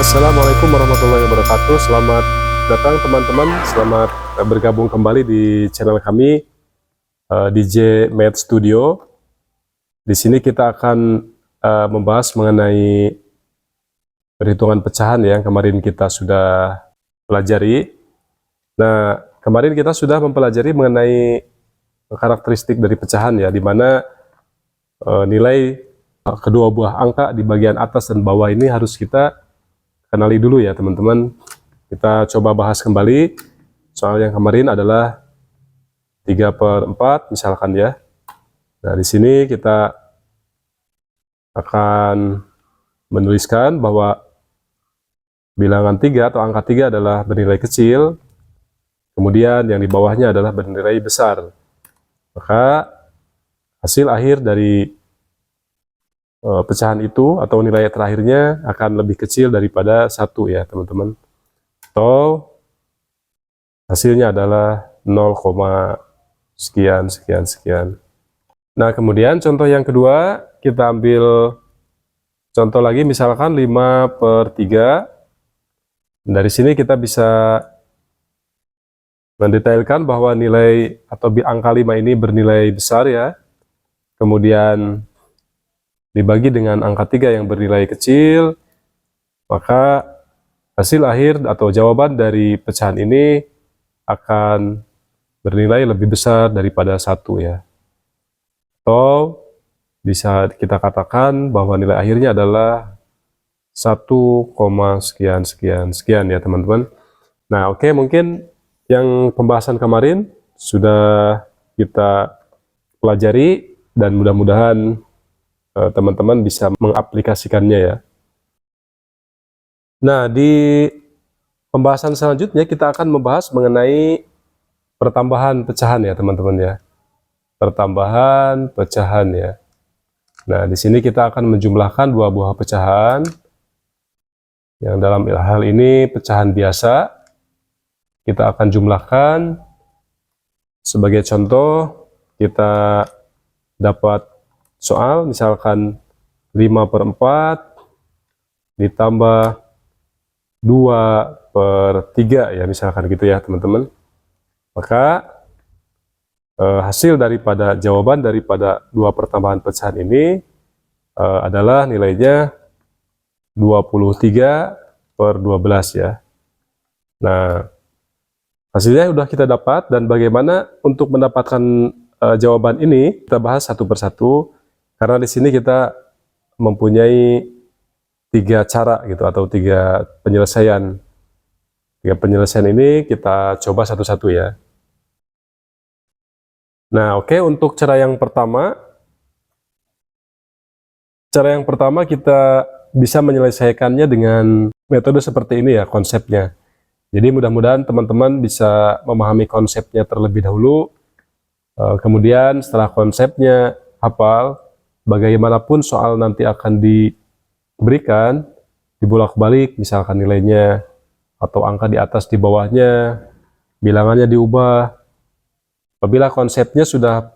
Assalamualaikum warahmatullahi wabarakatuh. Selamat datang teman-teman. Selamat bergabung kembali di channel kami DJ Math Studio. Di sini kita akan membahas mengenai perhitungan pecahan yang kemarin kita sudah pelajari. Nah, kemarin kita sudah mempelajari mengenai karakteristik dari pecahan ya, di mana nilai kedua buah angka di bagian atas dan bawah ini harus kita kenali dulu ya teman-teman. Kita coba bahas kembali. Soal yang kemarin adalah 3/4 misalkan ya. Nah, di sini kita akan menuliskan bahwa bilangan 3 atau angka 3 adalah bernilai kecil. Kemudian yang di bawahnya adalah bernilai besar. Maka hasil akhir dari pecahan itu atau nilai terakhirnya akan lebih kecil daripada 1 ya teman-teman. Atau hasilnya adalah 0, sekian sekian sekian. Nah, kemudian contoh yang kedua, kita ambil contoh lagi, misalkan 5/3. Dari sini kita bisa mendetailkan bahwa nilai atau angka 5 ini bernilai besar ya. Kemudian dibagi dengan angka 3 yang bernilai kecil, maka hasil akhir atau jawaban dari pecahan ini akan bernilai lebih besar daripada 1 ya. Atau bisa kita katakan bahwa nilai akhirnya adalah 1, sekian sekian sekian ya teman-teman. Nah, oke, mungkin yang pembahasan kemarin sudah kita pelajari dan mudah-mudahan teman-teman bisa mengaplikasikannya ya. Nah, di pembahasan selanjutnya kita akan membahas mengenai pertambahan pecahan ya teman-teman ya. Pertambahan pecahan ya. Nah, di sini kita akan menjumlahkan dua buah pecahan. Yang dalam hal ini pecahan biasa. Kita akan jumlahkan. Sebagai contoh, kita dapat soal misalkan 5/4 ditambah 2/3 ya, misalkan gitu ya teman-teman. Maka hasil daripada jawaban daripada dua pertambahan pecahan ini adalah nilainya 23/12 ya. Nah, hasilnya sudah kita dapat, dan bagaimana untuk mendapatkan jawaban ini kita bahas satu persatu, karena di sini kita mempunyai 3 cara gitu atau 3 penyelesaian. 3 penyelesaian ini kita coba satu-satu ya. Nah, oke, untuk cara yang pertama kita bisa menyelesaikannya dengan metode seperti ini ya konsepnya. Jadi mudah-mudahan teman-teman bisa memahami konsepnya terlebih dahulu. Kemudian setelah konsepnya hafal, bagaimanapun soal nanti akan diberikan, dibolak-balik misalkan nilainya, atau angka di atas di bawahnya, bilangannya diubah. Apabila konsepnya sudah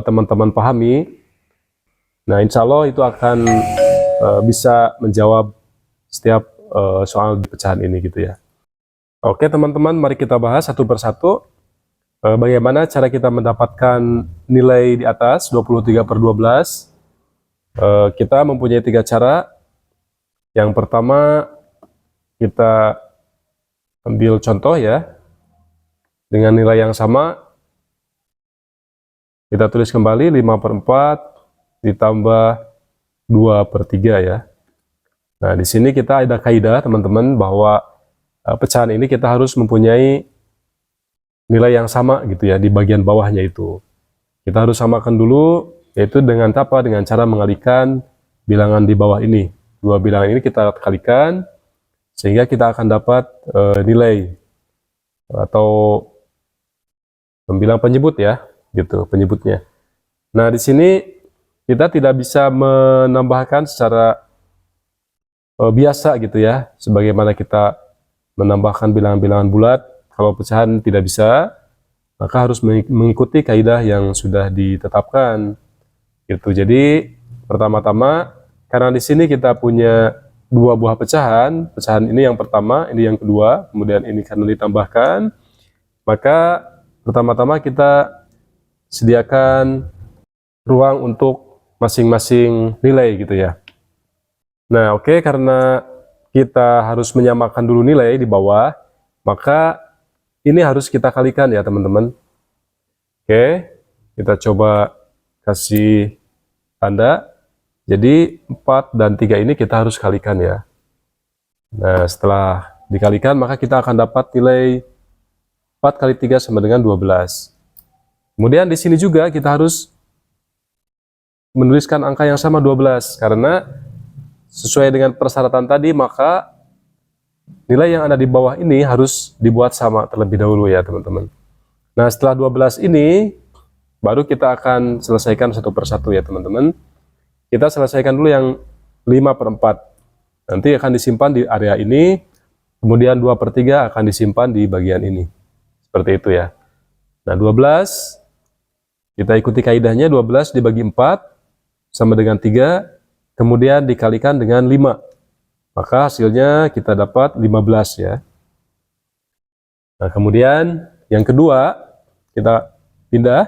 teman-teman pahami, nah insya Allah itu akan bisa menjawab setiap soal di pecahan ini gitu ya. Oke teman-teman, mari kita bahas satu persatu bagaimana cara kita mendapatkan nilai di atas 23/12. Kita mempunyai 3 cara. Yang pertama, kita ambil contoh ya, dengan nilai yang sama, kita tulis kembali 5/4 ditambah 2/3 ya. Nah, di sini kita ada kaidah teman-teman bahwa pecahan ini kita harus mempunyai nilai yang sama gitu ya di bagian bawahnya itu. Kita harus samakan dulu, yaitu dengan apa? Dengan cara mengalihkan bilangan di bawah ini. Dua bilangan ini kita kalikan sehingga kita akan dapat nilai atau bilang penyebut ya, gitu penyebutnya. Nah, di sini kita tidak bisa menambahkan secara biasa gitu ya, sebagaimana kita menambahkan bilangan-bilangan bulat. Kalau pecahan tidak bisa, maka harus mengikuti kaidah yang sudah ditetapkan gitu. Jadi pertama-tama, karena di sini kita punya dua buah pecahan, pecahan ini yang pertama, ini yang kedua, kemudian ini karena ditambahkan, maka pertama-tama kita sediakan ruang untuk masing-masing nilai gitu ya. Nah, oke, karena kita harus menyamakan dulu nilai di bawah, maka ini harus kita kalikan ya teman-teman. Oke, kita coba kasih tanda. Jadi 4 dan 3 ini kita harus kalikan ya. Nah, setelah dikalikan maka kita akan dapat nilai 4 kali 3 sama dengan 12. Kemudian di sini juga kita harus menuliskan angka yang sama 12 karena sesuai dengan persyaratan tadi, maka nilai yang ada di bawah ini harus dibuat sama terlebih dahulu ya teman-teman. Nah, setelah 12 ini baru kita akan selesaikan satu persatu ya teman-teman. Kita selesaikan dulu yang 5/4. Nanti akan disimpan di area ini, kemudian 2/3 akan disimpan di bagian ini. Seperti itu ya. Nah, 12, kita ikuti kaidahnya, 12 dibagi 4 sama dengan 3, kemudian dikalikan dengan 5. Maka hasilnya kita dapat 15 ya. Nah, kemudian yang kedua, kita pindah,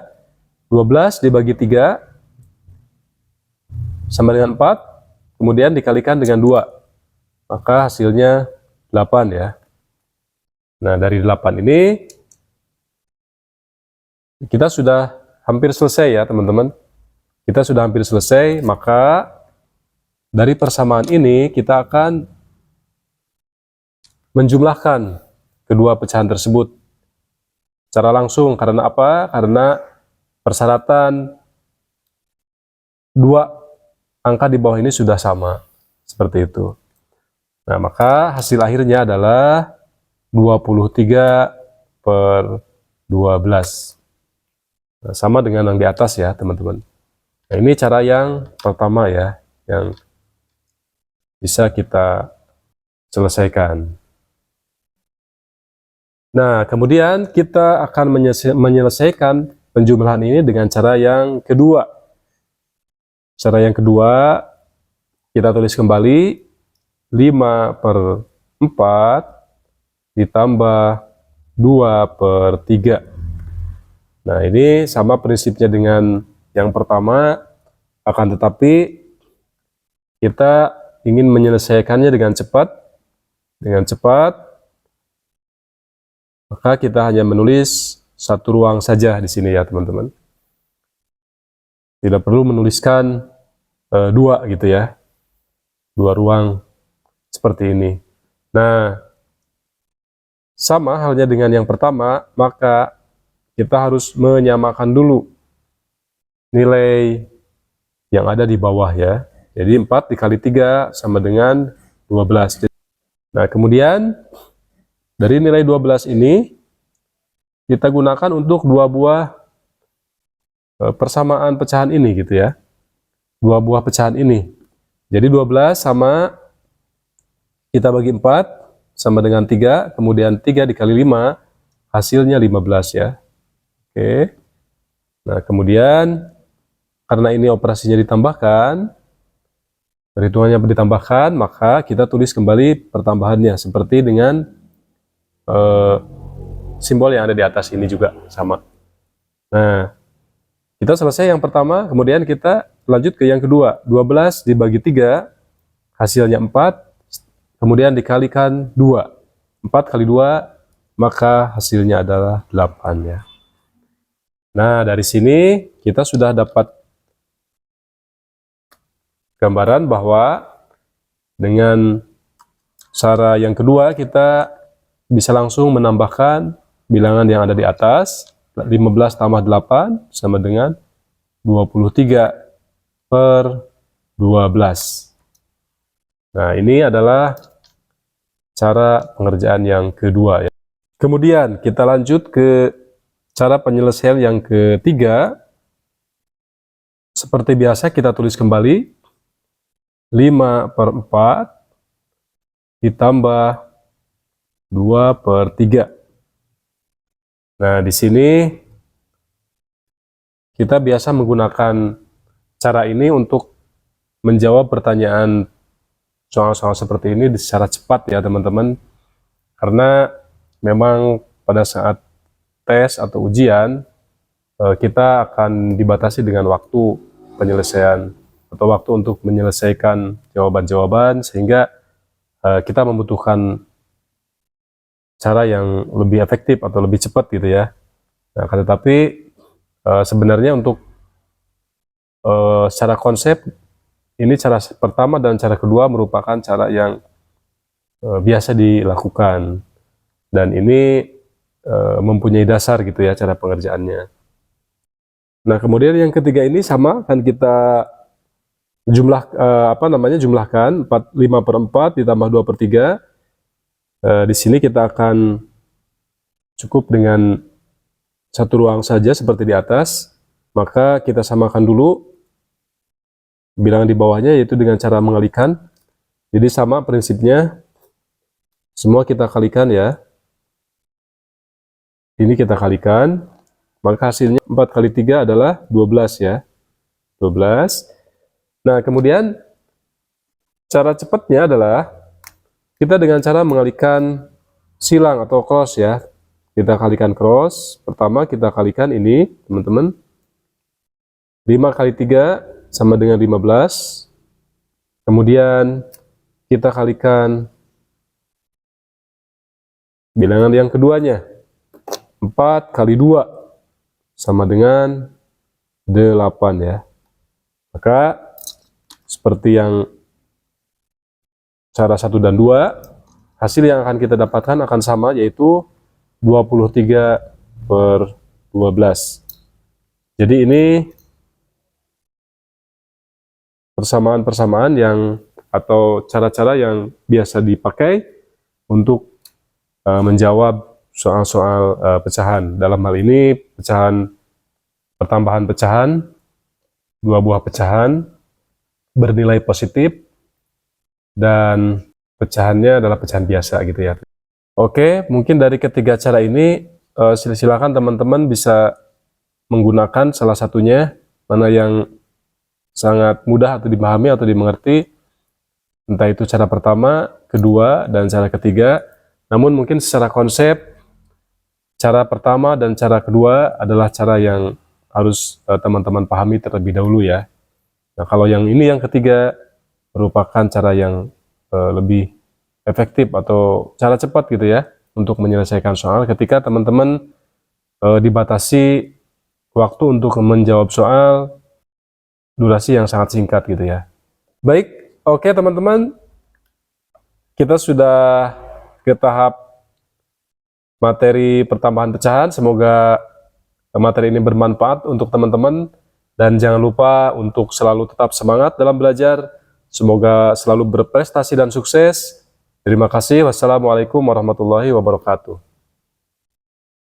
12 dibagi 3 sama dengan 4, kemudian dikalikan dengan 2, maka hasilnya 8 ya. Nah, dari 8 ini kita sudah hampir selesai ya teman-teman. Kita sudah hampir selesai, maka dari persamaan ini kita akan menjumlahkan kedua pecahan tersebut secara langsung. Karena apa? Karena persyaratan dua angka di bawah ini sudah sama, seperti itu. Nah, maka hasil akhirnya adalah 23/12. Nah, sama dengan yang di atas ya, teman-teman. Nah, ini cara yang pertama ya, yang bisa kita selesaikan. Nah, kemudian kita akan menyelesaikan penjumlahan ini dengan cara yang kedua. Cara yang kedua, kita tulis kembali 5/4 ditambah 2/3. Nah, ini sama prinsipnya dengan yang pertama, akan tetapi kita ingin menyelesaikannya dengan cepat. Maka kita hanya menulis satu ruang saja di sini ya, teman-teman. Tidak perlu menuliskan dua gitu ya, dua ruang seperti ini. Nah, sama halnya dengan yang pertama, maka kita harus menyamakan dulu nilai yang ada di bawah ya. Jadi 4 dikali 3 sama dengan 12. Nah, kemudian dari nilai 12 ini kita gunakan untuk dua buah persamaan pecahan ini gitu ya. Dua buah pecahan ini. Jadi 12 sama kita bagi 4 sama dengan 3, kemudian 3 dikali 5 hasilnya 15 ya. Oke. Nah, kemudian karena ini operasinya ditambahkan, perhitungannya ditambahkan, maka kita tulis kembali pertambahannya seperti dengan simbol yang ada di atas ini juga sama. Nah, kita selesai yang pertama, kemudian kita lanjut ke yang kedua. 12 dibagi 3, hasilnya 4, kemudian dikalikan 2. 4 kali 2, maka hasilnya adalah 8 ya. Nah, dari sini kita sudah dapat gambaran bahwa dengan cara yang kedua kita bisa langsung menambahkan bilangan yang ada di atas. 15 tambah 8 sama dengan 23/12. Nah, ini adalah cara pengerjaan yang kedua ya. Kemudian kita lanjut ke cara penyelesaian yang ketiga. Seperti biasa kita tulis kembali 5/4 ditambah 2/3. Nah, di sini kita biasa menggunakan cara ini untuk menjawab pertanyaan soal-soal seperti ini secara cepat ya teman-teman, karena memang pada saat tes atau ujian kita akan dibatasi dengan waktu penyelesaian atau waktu untuk menyelesaikan jawaban-jawaban, sehingga kita membutuhkan cara yang lebih efektif atau lebih cepat gitu ya. Nah, tetapi sebenarnya untuk secara konsep ini cara pertama dan cara kedua merupakan cara yang biasa dilakukan, dan ini mempunyai dasar gitu ya cara pengerjaannya. Nah, kemudian yang ketiga ini sama kan kita jumlahkan 5/4 ditambah 2/3. Di sini kita akan cukup dengan satu ruang saja seperti di atas, maka kita samakan dulu bilangan di bawahnya, yaitu dengan cara mengalikan. Jadi sama prinsipnya, semua kita kalikan ya. Ini kita kalikan, maka hasilnya 4 kali 3 adalah 12 ya. 12. Nah, kemudian cara cepatnya adalah kita dengan cara mengalihkan silang atau cross ya. Kita kalikan cross. Pertama kita kalikan ini, teman-teman. 5 kali 3 sama dengan 15. Kemudian kita kalikan bilangan yang keduanya. 4 kali 2 sama dengan 8 ya. Maka seperti yang cara 1 dan 2, hasil yang akan kita dapatkan akan sama, yaitu 23/12. Jadi ini persamaan-persamaan yang atau cara-cara yang biasa dipakai untuk menjawab soal-soal pecahan. Dalam hal ini pertambahan pecahan, 2 buah pecahan bernilai positif, dan pecahannya adalah pecahan biasa gitu ya. Oke, mungkin dari ketiga cara ini silakan teman-teman bisa menggunakan salah satunya, mana yang sangat mudah atau dipahami atau dimengerti, entah itu cara pertama, kedua, dan cara ketiga. Namun mungkin secara konsep, cara pertama dan cara kedua adalah cara yang harus teman-teman pahami terlebih dahulu ya. Nah, kalau yang ini yang ketiga merupakan cara yang lebih efektif atau cara cepat gitu ya untuk menyelesaikan soal ketika teman-teman dibatasi waktu untuk menjawab soal durasi yang sangat singkat gitu ya. Baik, oke teman-teman, kita sudah ke tahap materi pertambahan pecahan. Semoga materi ini bermanfaat untuk teman-teman, dan jangan lupa untuk selalu tetap semangat dalam belajar. Semoga selalu berprestasi dan sukses. Terima kasih. Wassalamualaikum warahmatullahi wabarakatuh.